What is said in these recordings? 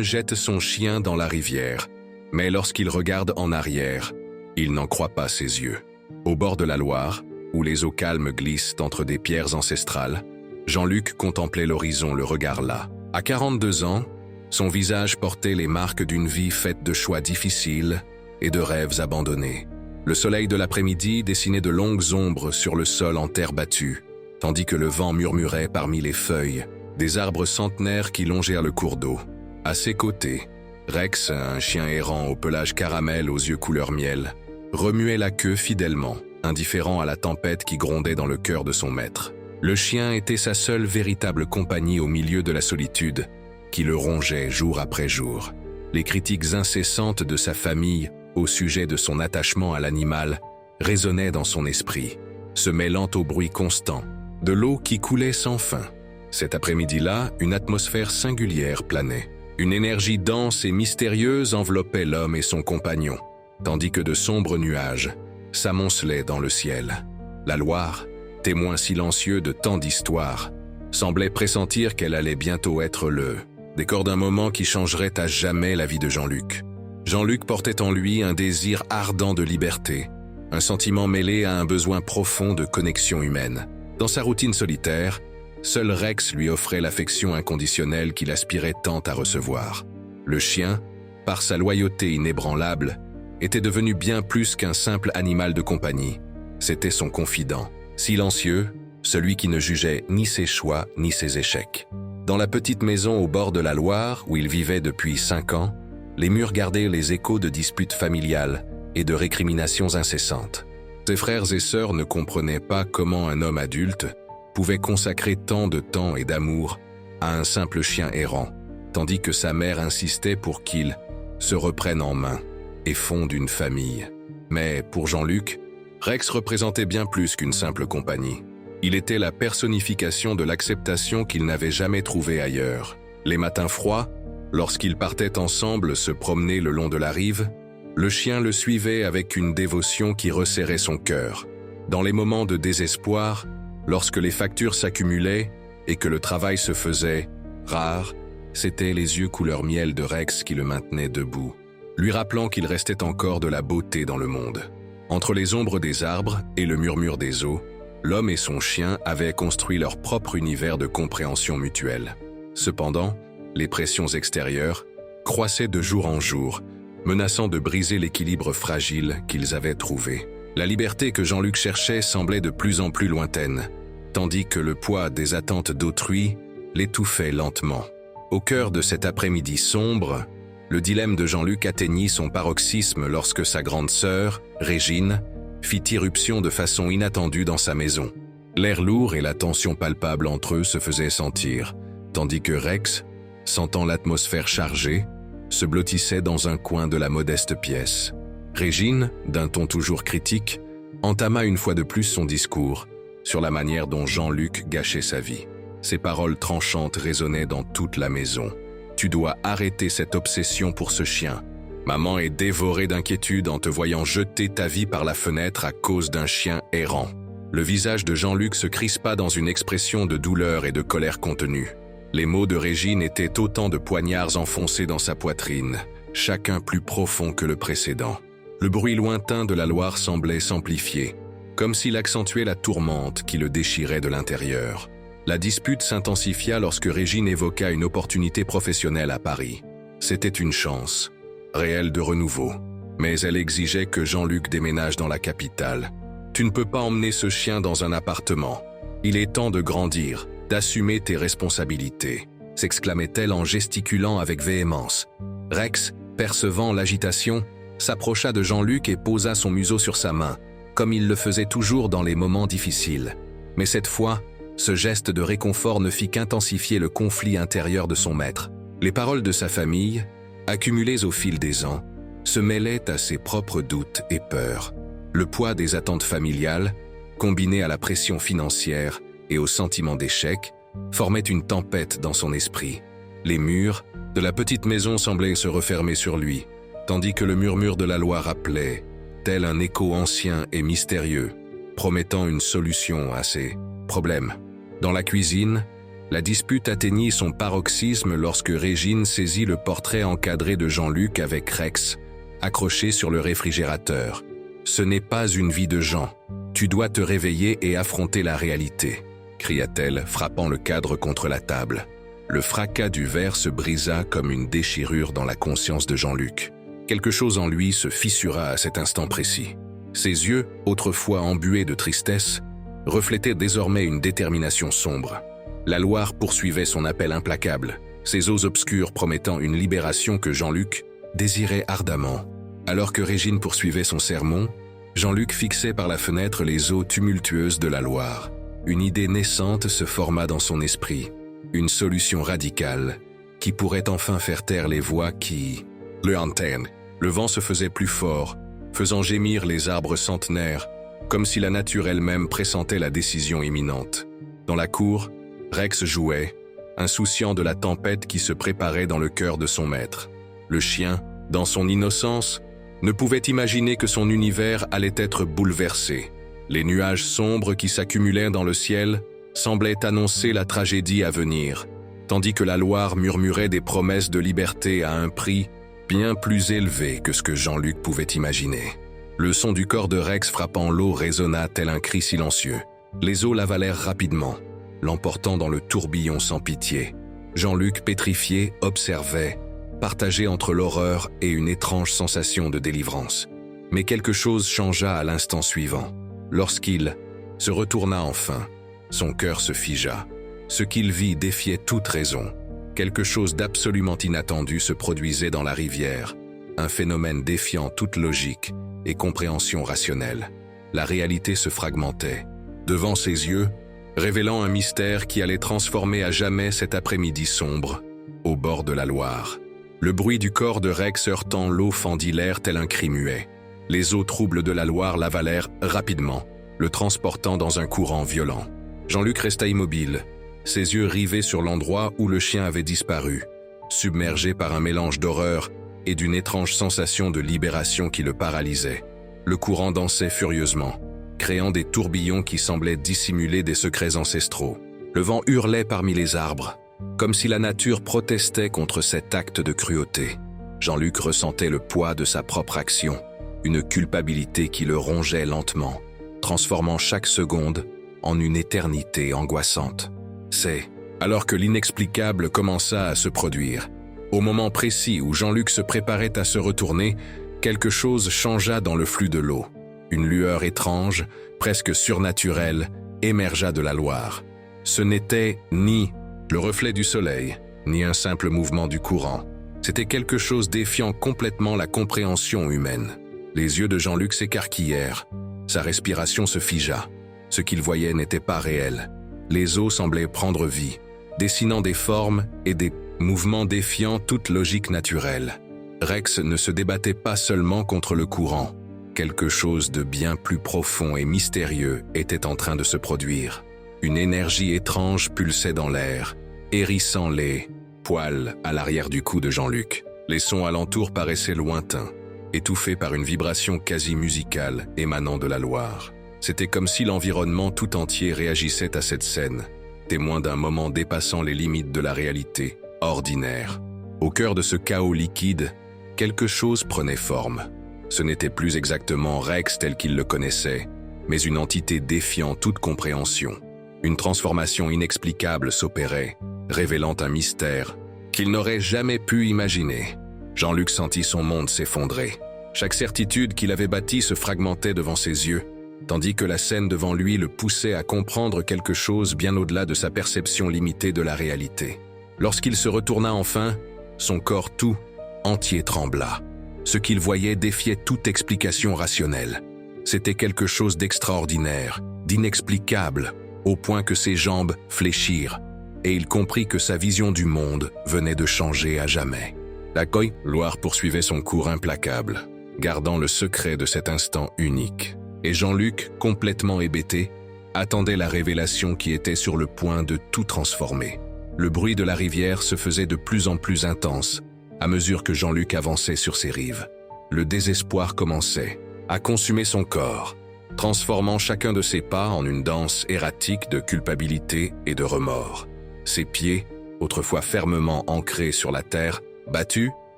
Jette son chien dans la rivière, mais lorsqu'il regarde en arrière, il n'en croit pas ses yeux. Au bord de la Loire, où les eaux calmes glissent entre des pierres ancestrales, Jean-Luc contemplait l'horizon, le regard las. À 42 ans, son visage portait les marques d'une vie faite de choix difficiles et de rêves abandonnés. Le soleil de l'après-midi dessinait de longues ombres sur le sol en terre battue, tandis que le vent murmurait parmi les feuilles des arbres centenaires qui longèrent le cours d'eau. À ses côtés, Rex, un chien errant au pelage caramel aux yeux couleur miel, remuait la queue fidèlement, indifférent à la tempête qui grondait dans le cœur de son maître. Le chien était sa seule véritable compagnie au milieu de la solitude, qui le rongeait jour après jour. Les critiques incessantes de sa famille au sujet de son attachement à l'animal résonnaient dans son esprit, se mêlant au bruit constant de l'eau qui coulait sans fin. Cet après-midi-là, une atmosphère singulière planait. Une énergie dense et mystérieuse enveloppait l'homme et son compagnon, tandis que de sombres nuages s'amoncelaient dans le ciel. La Loire, témoin silencieux de tant d'histoires, semblait pressentir qu'elle allait bientôt être le décor d'un moment qui changerait à jamais la vie de Jean-Luc. Jean-Luc portait en lui un désir ardent de liberté, un sentiment mêlé à un besoin profond de connexion humaine. Dans sa routine solitaire, seul Rex lui offrait l'affection inconditionnelle qu'il aspirait tant à recevoir. Le chien, par sa loyauté inébranlable, était devenu bien plus qu'un simple animal de compagnie. C'était son confident, silencieux, celui qui ne jugeait ni ses choix ni ses échecs. Dans la petite maison au bord de la Loire, où il vivait depuis 5 ans, les murs gardaient les échos de disputes familiales et de récriminations incessantes. Ses frères et sœurs ne comprenaient pas comment un homme adulte pouvait consacrer tant de temps et d'amour à un simple chien errant, tandis que sa mère insistait pour qu'il se reprenne en main et fonde une famille. Mais pour Jean-Luc, Rex représentait bien plus qu'une simple compagnie. Il était la personnification de l'acceptation qu'il n'avait jamais trouvée ailleurs. Les matins froids, lorsqu'ils partaient ensemble se promener le long de la rive, le chien le suivait avec une dévotion qui resserrait son cœur. Dans les moments de désespoir, lorsque les factures s'accumulaient et que le travail se faisait rare, c'étaient les yeux couleur miel de Rex qui le maintenaient debout, lui rappelant qu'il restait encore de la beauté dans le monde. Entre les ombres des arbres et le murmure des eaux, l'homme et son chien avaient construit leur propre univers de compréhension mutuelle. Cependant, les pressions extérieures croissaient de jour en jour, menaçant de briser l'équilibre fragile qu'ils avaient trouvé. La liberté que Jean-Luc cherchait semblait de plus en plus lointaine, tandis que le poids des attentes d'autrui l'étouffait lentement. Au cœur de cet après-midi sombre, le dilemme de Jean-Luc atteignit son paroxysme lorsque sa grande sœur, Régine, fit irruption de façon inattendue dans sa maison. L'air lourd et la tension palpable entre eux se faisaient sentir, tandis que Rex, sentant l'atmosphère chargée, se blottissait dans un coin de la modeste pièce. Régine, d'un ton toujours critique, entama une fois de plus son discours sur la manière dont Jean-Luc gâchait sa vie. Ses paroles tranchantes résonnaient dans toute la maison. « Tu dois arrêter cette obsession pour ce chien. Maman est dévorée d'inquiétude en te voyant jeter ta vie par la fenêtre à cause d'un chien errant. » Le visage de Jean-Luc se crispa dans une expression de douleur et de colère contenue. Les mots de Régine étaient autant de poignards enfoncés dans sa poitrine, chacun plus profond que le précédent. Le bruit lointain de la Loire semblait s'amplifier, comme s'il accentuait la tourmente qui le déchirait de l'intérieur. La dispute s'intensifia lorsque Régine évoqua une opportunité professionnelle à Paris. C'était une chance, réelle de renouveau, mais elle exigeait que Jean-Luc déménage dans la capitale. « Tu ne peux pas emmener ce chien dans un appartement. Il est temps de grandir, d'assumer tes responsabilités », s'exclamait-elle en gesticulant avec véhémence. Rex, percevant l'agitation, s'approcha de Jean-Luc et posa son museau sur sa main, comme il le faisait toujours dans les moments difficiles. Mais cette fois, ce geste de réconfort ne fit qu'intensifier le conflit intérieur de son maître. Les paroles de sa famille, accumulées au fil des ans, se mêlaient à ses propres doutes et peurs. Le poids des attentes familiales, combiné à la pression financière et au sentiment d'échec, formait une tempête dans son esprit. Les murs de la petite maison semblaient se refermer sur lui, tandis que le murmure de la Loire appelait, tel un écho ancien et mystérieux, promettant une solution à ses problèmes. Dans la cuisine, La dispute atteignit son paroxysme lorsque Régine saisit le portrait encadré de Jean-Luc avec Rex, accroché sur le réfrigérateur. « Ce n'est pas une vie de Jean. Tu dois te réveiller et affronter la réalité », cria-t-elle, frappant le cadre contre la table. Le fracas du verre se brisa comme une déchirure dans la conscience de Jean-Luc. Quelque chose en lui se fissura à cet instant précis. Ses yeux, autrefois embués de tristesse, reflétaient désormais une détermination sombre. La Loire poursuivait son appel implacable, ses eaux obscures promettant une libération que Jean-Luc désirait ardemment. Alors que Régine poursuivait son sermon, Jean-Luc fixait par la fenêtre les eaux tumultueuses de la Loire. Une idée naissante se forma dans son esprit, une solution radicale qui pourrait enfin faire taire les voix qui le hantaient. Le vent se faisait plus fort, faisant gémir les arbres centenaires, comme si la nature elle-même pressentait la décision imminente. Dans la cour, Rex jouait, insouciant de la tempête qui se préparait dans le cœur de son maître. Le chien, dans son innocence, ne pouvait imaginer que son univers allait être bouleversé. Les nuages sombres qui s'accumulaient dans le ciel semblaient annoncer la tragédie à venir, tandis que la Loire murmurait des promesses de liberté à un prix bien plus élevé que ce que Jean-Luc pouvait imaginer. Le son du corps de Rex frappant l'eau résonna tel un cri silencieux. Les eaux l'avalèrent rapidement, l'emportant dans le tourbillon sans pitié. Jean-Luc, pétrifié, observait, partagé entre l'horreur et une étrange sensation de délivrance. Mais quelque chose changea à l'instant suivant. Lorsqu'il se retourna enfin, son cœur se figea. Ce qu'il vit défiait toute raison. Quelque chose d'absolument inattendu se produisait dans la rivière, un phénomène défiant toute logique et compréhension rationnelle. La réalité se fragmentait, devant ses yeux, révélant un mystère qui allait transformer à jamais cet après-midi sombre, au bord de la Loire. Le bruit du corps de Rex heurtant l'eau fendit l'air tel un cri muet. Les eaux troubles de la Loire l'avalèrent rapidement, le transportant dans un courant violent. Jean-Luc resta immobile, ses yeux rivés sur l'endroit où le chien avait disparu, submergé par un mélange d'horreur et d'une étrange sensation de libération qui le paralysait. Le courant dansait furieusement, créant des tourbillons qui semblaient dissimuler des secrets ancestraux. Le vent hurlait parmi les arbres, comme si la nature protestait contre cet acte de cruauté. Jean-Luc ressentait le poids de sa propre action, une culpabilité qui le rongeait lentement, transformant chaque seconde en une éternité angoissante. C'est alors que l'inexplicable commença à se produire. Au moment précis où Jean-Luc se préparait à se retourner, quelque chose changea dans le flux de l'eau. Une lueur étrange, presque surnaturelle, émergea de la Loire. Ce n'était ni le reflet du soleil, ni un simple mouvement du courant. C'était quelque chose défiant complètement la compréhension humaine. Les yeux de Jean-Luc s'écarquillèrent, sa respiration se figea. Ce qu'il voyait n'était pas réel. Les eaux semblaient prendre vie, dessinant des formes et des mouvements défiant toute logique naturelle. Rex ne se débattait pas seulement contre le courant. Quelque chose de bien plus profond et mystérieux était en train de se produire. Une énergie étrange pulsait dans l'air, hérissant les poils à l'arrière du cou de Jean-Luc. Les sons alentours paraissaient lointains, étouffés par une vibration quasi musicale émanant de la Loire. C'était comme si l'environnement tout entier réagissait à cette scène, témoin d'un moment dépassant les limites de la réalité ordinaire. Au cœur de ce chaos liquide, quelque chose prenait forme. Ce n'était plus exactement Rex tel qu'il le connaissait, mais une entité défiant toute compréhension. Une transformation inexplicable s'opérait, révélant un mystère qu'il n'aurait jamais pu imaginer. Jean-Luc sentit son monde s'effondrer. Chaque certitude qu'il avait bâtie se fragmentait devant ses yeux, tandis que la scène devant lui le poussait à comprendre quelque chose bien au-delà de sa perception limitée de la réalité. Lorsqu'il se retourna enfin, son corps tout entier trembla. Ce qu'il voyait défiait toute explication rationnelle. C'était quelque chose d'extraordinaire, d'inexplicable, au point que ses jambes fléchirent, et il comprit que sa vision du monde venait de changer à jamais. La Loire poursuivait son cours implacable, gardant le secret de cet instant unique. Et Jean-Luc, complètement hébété, attendait la révélation qui était sur le point de tout transformer. Le bruit de la rivière se faisait de plus en plus intense à mesure que Jean-Luc avançait sur ses rives. Le désespoir commençait à consumer son corps, transformant chacun de ses pas en une danse erratique de culpabilité et de remords. Ses pieds, autrefois fermement ancrés sur la terre, battus,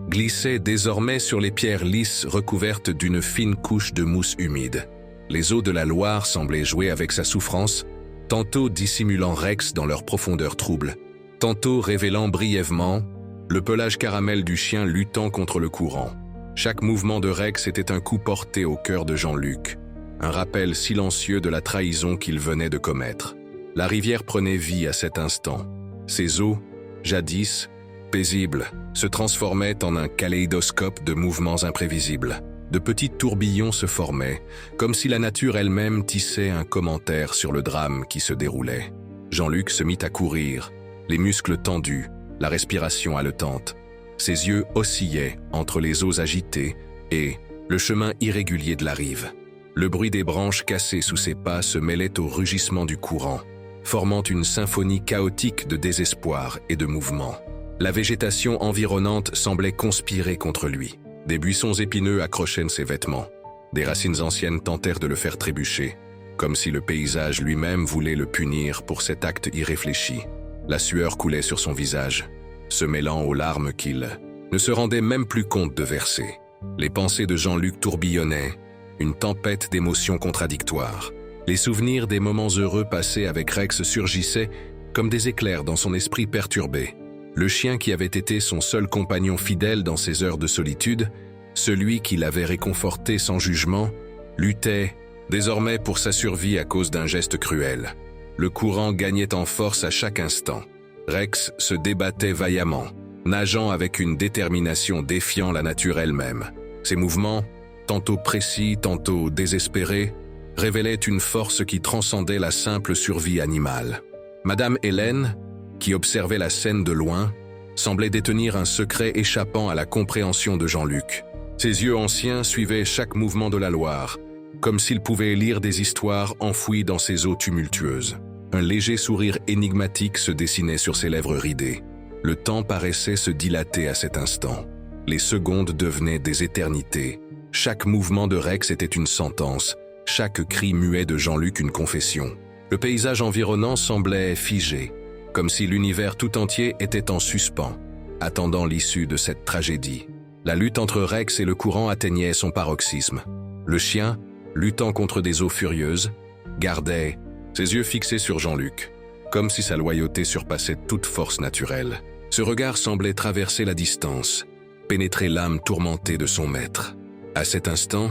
glissaient désormais sur les pierres lisses recouvertes d'une fine couche de mousse humide. Les eaux de la Loire semblaient jouer avec sa souffrance, tantôt dissimulant Rex dans leur profondeur trouble, tantôt révélant brièvement le pelage caramel du chien luttant contre le courant. Chaque mouvement de Rex était un coup porté au cœur de Jean-Luc, un rappel silencieux de la trahison qu'il venait de commettre. La rivière prenait vie à cet instant. Ses eaux, jadis paisibles, se transformaient en un kaléidoscope de mouvements imprévisibles. De petits tourbillons se formaient, comme si la nature elle-même tissait un commentaire sur le drame qui se déroulait. Jean-Luc se mit à courir, les muscles tendus, la respiration haletante. Ses yeux oscillaient entre les eaux agitées et le chemin irrégulier de la rive. Le bruit des branches cassées sous ses pas se mêlait au rugissement du courant, formant une symphonie chaotique de désespoir et de mouvement. La végétation environnante semblait conspirer contre lui. Des buissons épineux accrochaient ses vêtements. Des racines anciennes tentèrent de le faire trébucher, comme si le paysage lui-même voulait le punir pour cet acte irréfléchi. La sueur coulait sur son visage, se mêlant aux larmes qu'il ne se rendait même plus compte de verser. Les pensées de Jean-Luc tourbillonnaient, une tempête d'émotions contradictoires. Les souvenirs des moments heureux passés avec Rex surgissaient comme des éclairs dans son esprit perturbé. Le chien qui avait été son seul compagnon fidèle dans ses heures de solitude, celui qui l'avait réconforté sans jugement, luttait désormais pour sa survie à cause d'un geste cruel. Le courant gagnait en force à chaque instant. Rex se débattait vaillamment, nageant avec une détermination défiant la nature elle-même. Ses mouvements, tantôt précis, tantôt désespérés, révélaient une force qui transcendait la simple survie animale. Madame Hélène, qui observait la scène de loin, semblait détenir un secret échappant à la compréhension de Jean-Luc. Ses yeux anciens suivaient chaque mouvement de la Loire, comme s'il pouvait lire des histoires enfouies dans ses eaux tumultueuses. Un léger sourire énigmatique se dessinait sur ses lèvres ridées. Le temps paraissait se dilater à cet instant. Les secondes devenaient des éternités. Chaque mouvement de Rex était une sentence, chaque cri muet de Jean-Luc une confession. Le paysage environnant semblait figé, comme si l'univers tout entier était en suspens, attendant l'issue de cette tragédie. La lutte entre Rex et le courant atteignait son paroxysme. Le chien, luttant contre des eaux furieuses, gardait ses yeux fixés sur Jean-Luc, comme si sa loyauté surpassait toute force naturelle. Ce regard semblait traverser la distance, pénétrer l'âme tourmentée de son maître. À cet instant,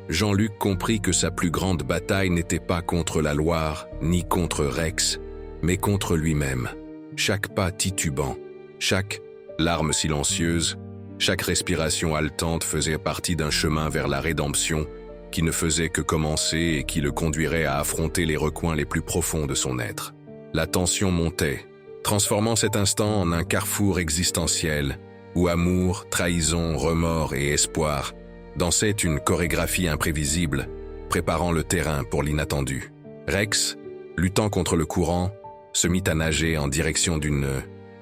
Jean-Luc comprit que sa plus grande bataille n'était pas contre la Loire, ni contre Rex, mais contre lui-même. Chaque pas titubant, chaque larme silencieuse, chaque respiration haletante faisait partie d'un chemin vers la rédemption qui ne faisait que commencer et qui le conduirait à affronter les recoins les plus profonds de son être. La tension montait, transformant cet instant en un carrefour existentiel où amour, trahison, remords et espoir dansaient une chorégraphie imprévisible, préparant le terrain pour l'inattendu. Rex, luttant contre le courant, se mit à nager en direction d'une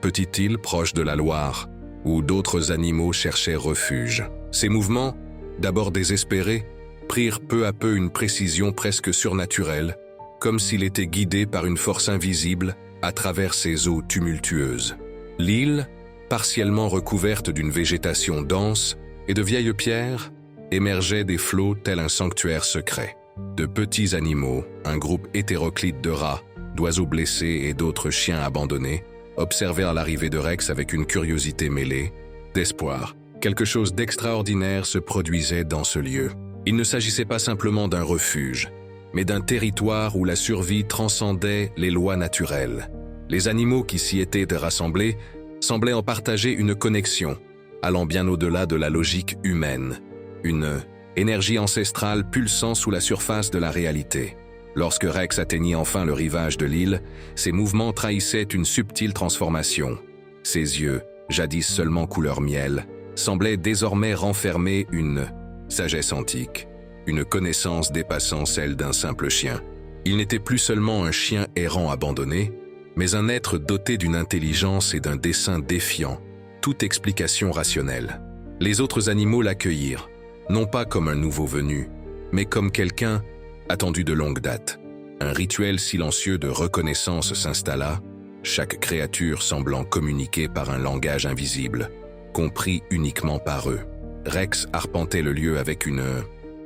petite île proche de la Loire, où d'autres animaux cherchaient refuge. Ses mouvements, d'abord désespérés, prirent peu à peu une précision presque surnaturelle, comme s'il était guidé par une force invisible à travers ces eaux tumultueuses. L'île, partiellement recouverte d'une végétation dense et de vieilles pierres, émergeait des flots tel un sanctuaire secret. De petits animaux, un groupe hétéroclite de rats, d'oiseaux blessés et d'autres chiens abandonnés, observèrent l'arrivée de Rex avec une curiosité mêlée d'espoir. Quelque chose d'extraordinaire se produisait dans ce lieu. Il ne s'agissait pas simplement d'un refuge, mais d'un territoire où la survie transcendait les lois naturelles. Les animaux qui s'y étaient rassemblés semblaient en partager une connexion, allant bien au-delà de la logique humaine, une énergie ancestrale pulsant sous la surface de la réalité. Lorsque Rex atteignit enfin le rivage de l'île, ses mouvements trahissaient une subtile transformation. Ses yeux, jadis seulement couleur miel, semblaient désormais renfermer une sagesse antique, une connaissance dépassant celle d'un simple chien. Il n'était plus seulement un chien errant abandonné, mais un être doté d'une intelligence et d'un dessein défiant toute explication rationnelle. Les autres animaux l'accueillirent, non pas comme un nouveau venu, mais comme quelqu'un attendu de longue date. Un rituel silencieux de reconnaissance s'installa, chaque créature semblant communiquer par un langage invisible, compris uniquement par eux. Rex arpentait le lieu avec une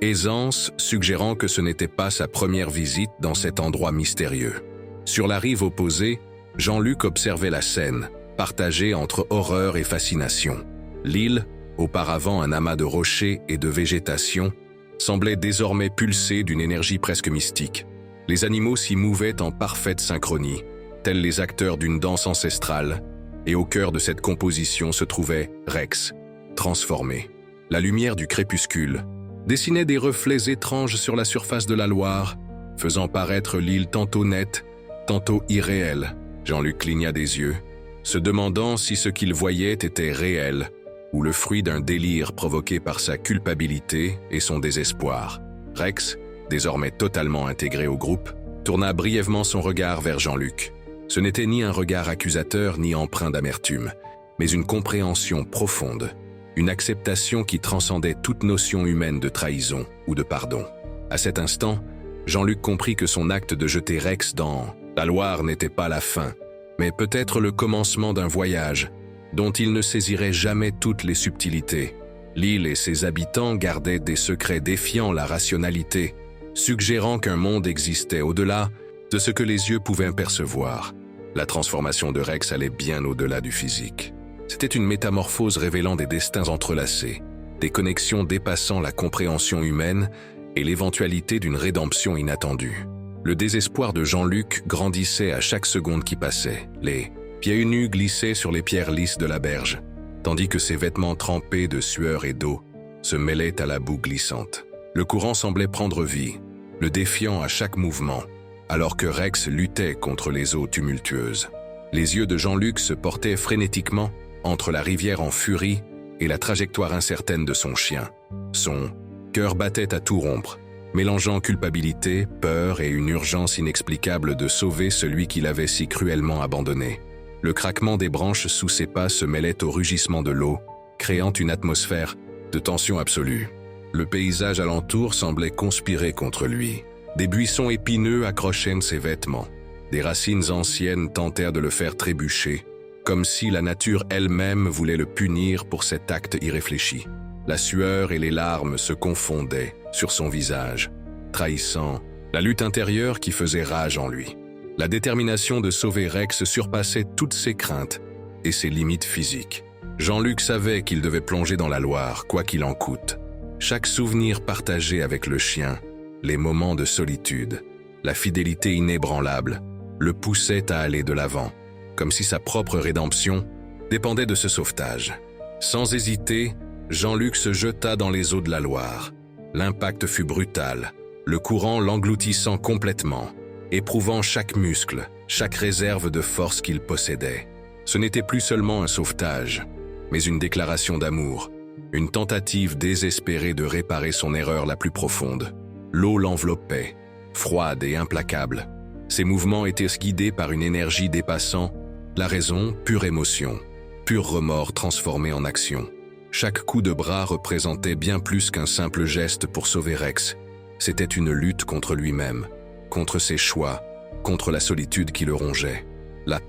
aisance, suggérant que ce n'était pas sa première visite dans cet endroit mystérieux. Sur la rive opposée, Jean-Luc observait la scène, partagée entre horreur et fascination. L'île, auparavant un amas de rochers et de végétation, semblait désormais pulser d'une énergie presque mystique. Les animaux s'y mouvaient en parfaite synchronie, tels les acteurs d'une danse ancestrale, et au cœur de cette composition se trouvait Rex, transformé. La lumière du crépuscule dessinait des reflets étranges sur la surface de la Loire, faisant paraître l'île tantôt nette, tantôt irréelle. Jean-Luc cligna des yeux, se demandant si ce qu'il voyait était réel, ou le fruit d'un délire provoqué par sa culpabilité et son désespoir. Rex, désormais totalement intégré au groupe, tourna brièvement son regard vers Jean-Luc. Ce n'était ni un regard accusateur ni empreint d'amertume, mais une compréhension profonde, une acceptation qui transcendait toute notion humaine de trahison ou de pardon. À cet instant, Jean-Luc comprit que son acte de jeter Rex dans la Loire n'était pas la fin, mais peut-être le commencement d'un voyage dont il ne saisirait jamais toutes les subtilités. L'île et ses habitants gardaient des secrets défiant la rationalité, suggérant qu'un monde existait au-delà de ce que les yeux pouvaient percevoir. La transformation de Rex allait bien au-delà du physique. C'était une métamorphose révélant des destins entrelacés, des connexions dépassant la compréhension humaine et l'éventualité d'une rédemption inattendue. Le désespoir de Jean-Luc grandissait à chaque seconde qui passait. Les pieds nus glissaient sur les pierres lisses de la berge, tandis que ses vêtements trempés de sueur et d'eau se mêlaient à la boue glissante. Le courant semblait prendre vie, le défiant à chaque mouvement, alors que Rex luttait contre les eaux tumultueuses. Les yeux de Jean-Luc se portaient frénétiquement entre la rivière en furie et la trajectoire incertaine de son chien. Son cœur battait à tout rompre, mélangeant culpabilité, peur et une urgence inexplicable de sauver celui qu'il avait si cruellement abandonné. Le craquement des branches sous ses pas se mêlait au rugissement de l'eau, créant une atmosphère de tension absolue. Le paysage alentour semblait conspirer contre lui. Des buissons épineux accrochaient ses vêtements. Des racines anciennes tentèrent de le faire trébucher, comme si la nature elle-même voulait le punir pour cet acte irréfléchi. La sueur et les larmes se confondaient sur son visage, trahissant la lutte intérieure qui faisait rage en lui. La détermination de sauver Rex surpassait toutes ses craintes et ses limites physiques. Jean-Luc savait qu'il devait plonger dans la Loire, quoi qu'il en coûte. Chaque souvenir partagé avec le chien, les moments de solitude, la fidélité inébranlable, le poussaient à aller de l'avant, comme si sa propre rédemption dépendait de ce sauvetage. Sans hésiter, Jean-Luc se jeta dans les eaux de la Loire. L'impact fut brutal, le courant l'engloutissant complètement, éprouvant chaque muscle, chaque réserve de force qu'il possédait. Ce n'était plus seulement un sauvetage, mais une déclaration d'amour, une tentative désespérée de réparer son erreur la plus profonde. L'eau l'enveloppait, froide et implacable. Ses mouvements étaient guidés par une énergie dépassant la raison, pure émotion, pur remords transformé en action. Chaque coup de bras représentait bien plus qu'un simple geste pour sauver Rex. C'était une lutte contre lui-même, contre ses choix, contre la solitude qui le rongeait. La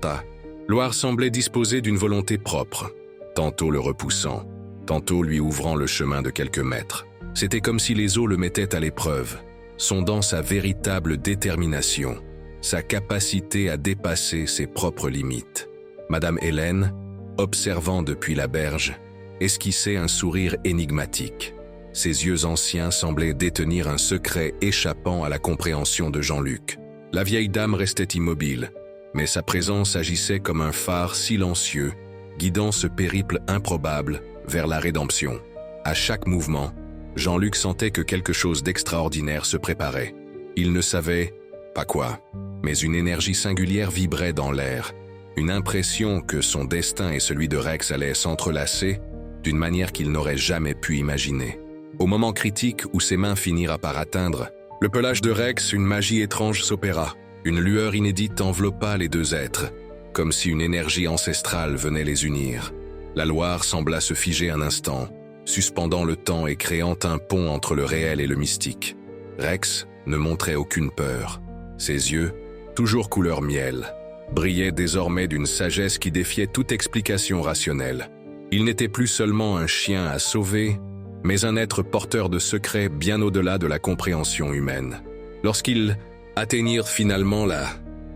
Loire semblait disposer d'une volonté propre, tantôt le repoussant, tantôt lui ouvrant le chemin de quelques mètres. C'était comme si les eaux le mettaient à l'épreuve, sondant sa véritable détermination, sa capacité à dépasser ses propres limites. Madame Hélène, observant depuis la berge, esquissait un sourire énigmatique. Ses yeux anciens semblaient détenir un secret échappant à la compréhension de Jean-Luc. La vieille dame restait immobile, mais sa présence agissait comme un phare silencieux, guidant ce périple improbable vers la rédemption. À chaque mouvement, Jean-Luc sentait que quelque chose d'extraordinaire se préparait. Il ne savait pas quoi, mais une énergie singulière vibrait dans l'air, une impression que son destin et celui de Rex allaient s'entrelacer d'une manière qu'il n'aurait jamais pu imaginer. Au moment critique où ses mains finirent par atteindre le pelage de Rex, une magie étrange s'opéra. Une lueur inédite enveloppa les deux êtres, comme si une énergie ancestrale venait les unir. La Loire sembla se figer un instant, suspendant le temps et créant un pont entre le réel et le mystique. Rex ne montrait aucune peur. Ses yeux, toujours couleur miel, brillait désormais d'une sagesse qui défiait toute explication rationnelle. Il n'était plus seulement un chien à sauver, mais un être porteur de secrets bien au-delà de la compréhension humaine. Lorsqu'ils atteignirent finalement la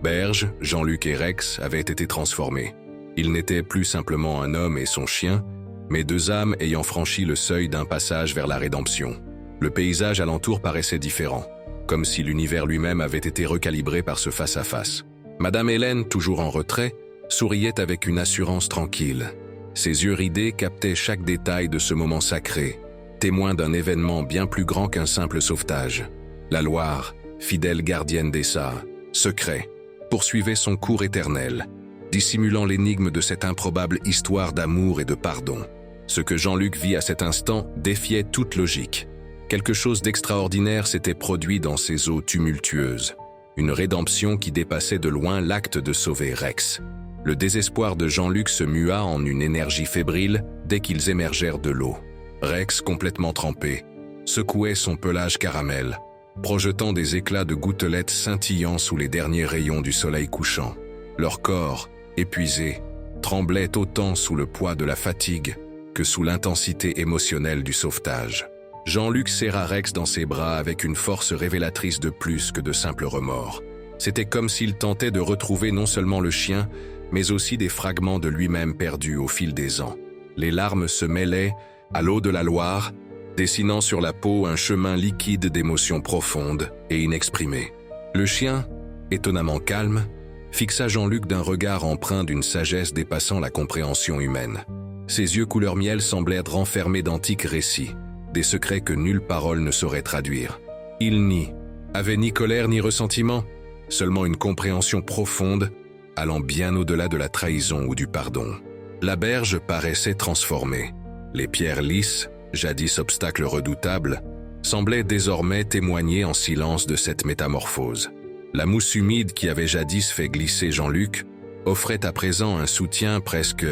berge, Jean-Luc et Rex avaient été transformés. Ils n'étaient plus simplement un homme et son chien, mais deux âmes ayant franchi le seuil d'un passage vers la rédemption. Le paysage alentour paraissait différent, comme si l'univers lui-même avait été recalibré par ce face-à-face. Madame Hélène, toujours en retrait, souriait avec une assurance tranquille. Ses yeux ridés captaient chaque détail de ce moment sacré, témoin d'un événement bien plus grand qu'un simple sauvetage. La Loire, fidèle gardienne des Sahas, secret, poursuivait son cours éternel, dissimulant l'énigme de cette improbable histoire d'amour et de pardon. Ce que Jean-Luc vit à cet instant défiait toute logique. Quelque chose d'extraordinaire s'était produit dans ces eaux tumultueuses. Une rédemption qui dépassait de loin l'acte de sauver Rex. Le désespoir de Jean-Luc se mua en une énergie fébrile dès qu'ils émergèrent de l'eau. Rex, complètement trempé, secouait son pelage caramel, projetant des éclats de gouttelettes scintillant sous les derniers rayons du soleil couchant. Leur corps, épuisé, tremblait autant sous le poids de la fatigue que sous l'intensité émotionnelle du sauvetage. Jean-Luc serra Rex dans ses bras avec une force révélatrice de plus que de simples remords. C'était comme s'il tentait de retrouver non seulement le chien, mais aussi des fragments de lui-même perdus au fil des ans. Les larmes se mêlaient à l'eau de la Loire, dessinant sur la peau un chemin liquide d'émotions profondes et inexprimées. Le chien, étonnamment calme, fixa Jean-Luc d'un regard empreint d'une sagesse dépassant la compréhension humaine. Ses yeux couleur miel semblaient renfermer d'antiques récits, des secrets que nulle parole ne saurait traduire. Il avait ni colère ni ressentiment, seulement une compréhension profonde, allant bien au-delà de la trahison ou du pardon. La berge paraissait transformée. Les pierres lisses, jadis obstacle redoutable, semblaient désormais témoigner en silence de cette métamorphose. La mousse humide qui avait jadis fait glisser Jean-Luc offrait à présent un soutien presque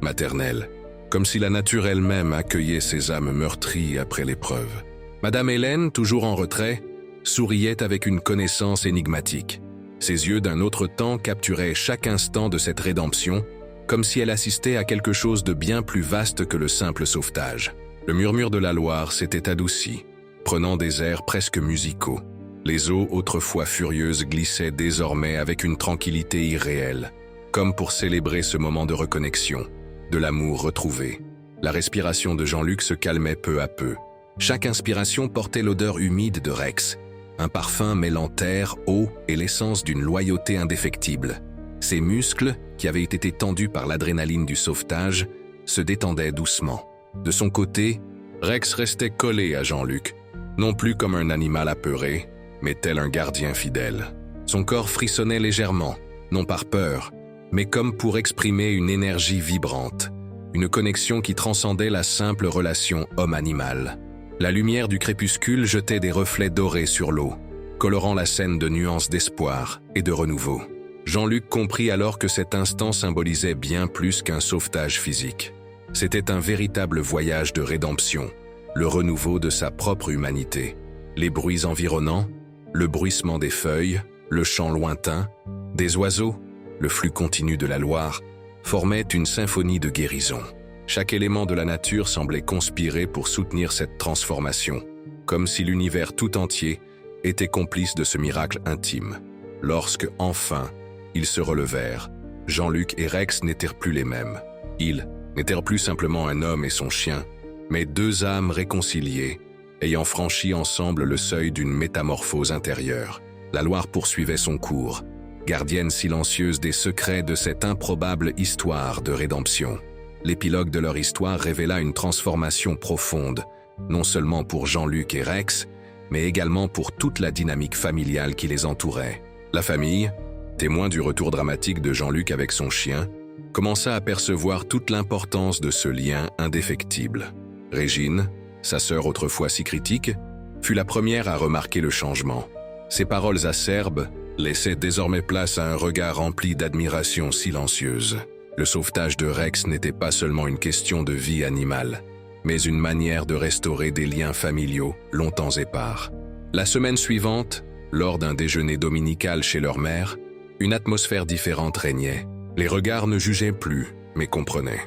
maternel, comme si la nature elle-même accueillait ces âmes meurtries après l'épreuve. Madame Hélène, toujours en retrait, souriait avec une connaissance énigmatique. Ses yeux d'un autre temps capturaient chaque instant de cette rédemption, comme si elle assistait à quelque chose de bien plus vaste que le simple sauvetage. Le murmure de la Loire s'était adouci, prenant des airs presque musicaux. Les eaux autrefois furieuses glissaient désormais avec une tranquillité irréelle, comme pour célébrer ce moment de reconnexion, de l'amour retrouvé. La respiration de Jean-Luc se calmait peu à peu. Chaque inspiration portait l'odeur humide de Rex, un parfum mêlant terre, eau et l'essence d'une loyauté indéfectible. Ses muscles, qui avaient été tendus par l'adrénaline du sauvetage, se détendaient doucement. De son côté, Rex restait collé à Jean-Luc, non plus comme un animal apeuré, mais tel un gardien fidèle. Son corps frissonnait légèrement, non par peur, mais comme pour exprimer une énergie vibrante, une connexion qui transcendait la simple relation homme-animal. La lumière du crépuscule jetait des reflets dorés sur l'eau, colorant la scène de nuances d'espoir et de renouveau. Jean-Luc comprit alors que cet instant symbolisait bien plus qu'un sauvetage physique. C'était un véritable voyage de rédemption, le renouveau de sa propre humanité. Les bruits environnants, le bruissement des feuilles, le chant lointain, des oiseaux, le flux continu de la Loire, formaient une symphonie de guérison. Chaque élément de la nature semblait conspirer pour soutenir cette transformation, comme si l'univers tout entier était complice de ce miracle intime. Lorsque, enfin, ils se relevèrent, Jean-Luc et Rex n'étaient plus les mêmes. Ils n'étaient plus simplement un homme et son chien, mais deux âmes réconciliées, ayant franchi ensemble le seuil d'une métamorphose intérieure. La Loire poursuivait son cours, gardienne silencieuse des secrets de cette improbable histoire de rédemption. L'épilogue de leur histoire révéla une transformation profonde, non seulement pour Jean-Luc et Rex, mais également pour toute la dynamique familiale qui les entourait. La famille, témoin du retour dramatique de Jean-Luc avec son chien, commença à percevoir toute l'importance de ce lien indéfectible. Régine, sa sœur autrefois si critique, fut la première à remarquer le changement. Ses paroles acerbes laissaient désormais place à un regard rempli d'admiration silencieuse. Le sauvetage de Rex n'était pas seulement une question de vie animale, mais une manière de restaurer des liens familiaux longtemps épars. La semaine suivante, lors d'un déjeuner dominical chez leur mère, Une atmosphère différente régnait. Les regards ne jugeaient plus, mais comprenaient.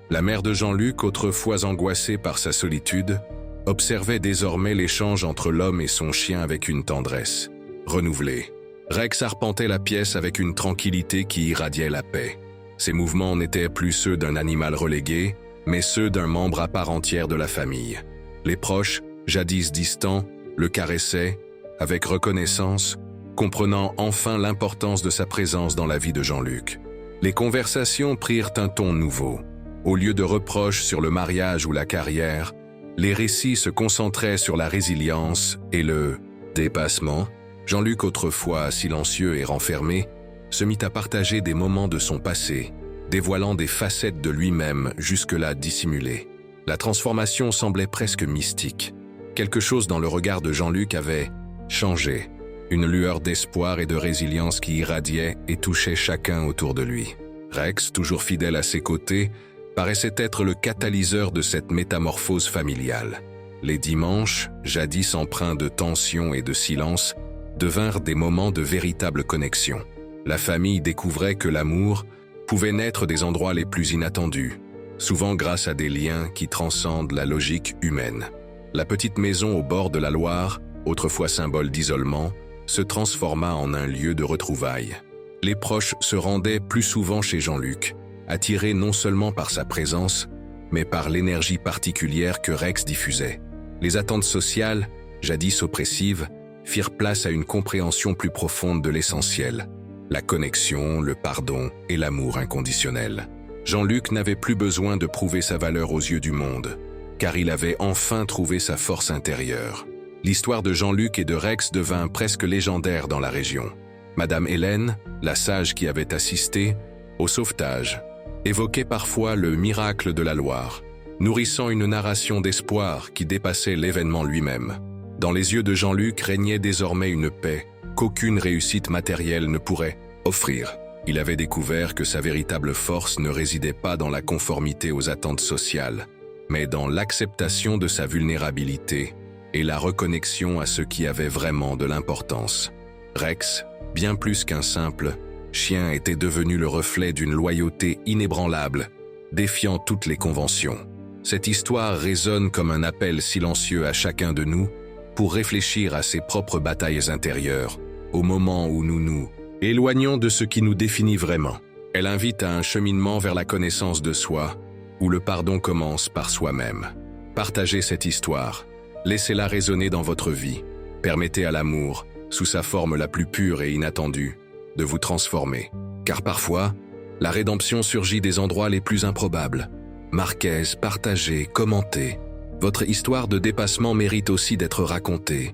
La mère de Jean-Luc, autrefois angoissée par sa solitude, observait désormais l'échange entre l'homme et son chien avec une tendresse renouvelée. Rex arpentait la pièce avec une tranquillité qui irradiait la paix. Ses mouvements n'étaient plus ceux d'un animal relégué, mais ceux d'un membre à part entière de la famille. Les proches, jadis distants, le caressaient, avec reconnaissance, comprenant enfin l'importance de sa présence dans la vie de Jean-Luc. Les conversations prirent un ton nouveau. Au lieu de reproches sur le mariage ou la carrière, les récits se concentraient sur la résilience et le dépassement. Jean-Luc, autrefois silencieux et renfermé, se mit à partager des moments de son passé, dévoilant des facettes de lui-même jusque-là dissimulées. La transformation semblait presque mystique. Quelque chose dans le regard de Jean-Luc avait changé, une lueur d'espoir et de résilience qui irradiait et touchait chacun autour de lui. Rex, toujours fidèle à ses côtés, paraissait être le catalyseur de cette métamorphose familiale. Les dimanches, jadis empreints de tension et de silence, devinrent des moments de véritable connexion. La famille découvrait que l'amour pouvait naître des endroits les plus inattendus, souvent grâce à des liens qui transcendent la logique humaine. La petite maison au bord de la Loire, autrefois symbole d'isolement, se transforma en un lieu de retrouvailles. Les proches se rendaient plus souvent chez Jean-Luc, attirés non seulement par sa présence, mais par l'énergie particulière que Rex diffusait. Les attentes sociales, jadis oppressives, firent place à une compréhension plus profonde de l'essentiel, la connexion, le pardon et l'amour inconditionnel. Jean-Luc n'avait plus besoin de prouver sa valeur aux yeux du monde, car il avait enfin trouvé sa force intérieure. L'histoire de Jean-Luc et de Rex devint presque légendaire dans la région. Madame Hélène, la sage qui avait assisté au sauvetage, évoquait parfois le miracle de la Loire, nourrissant une narration d'espoir qui dépassait l'événement lui-même. Dans les yeux de Jean-Luc régnait désormais une paix qu'aucune réussite matérielle ne pourrait offrir. Il avait découvert que sa véritable force ne résidait pas dans la conformité aux attentes sociales, mais dans l'acceptation de sa vulnérabilité et la reconnexion à ce qui avait vraiment de l'importance. Rex, bien plus qu'un simple chien, était devenu le reflet d'une loyauté inébranlable, défiant toutes les conventions. Cette histoire résonne comme un appel silencieux à chacun de nous pour réfléchir à ses propres batailles intérieures, au moment où nous nous éloignons de ce qui nous définit vraiment. Elle invite à un cheminement vers la connaissance de soi, où le pardon commence par soi-même. Partagez cette histoire, laissez-la résonner dans votre vie, permettez à l'amour, sous sa forme la plus pure et inattendue, de vous transformer. Car parfois, la rédemption surgit des endroits les plus improbables. Marquez, partagez, commentez. Votre histoire de dépassement mérite aussi d'être racontée.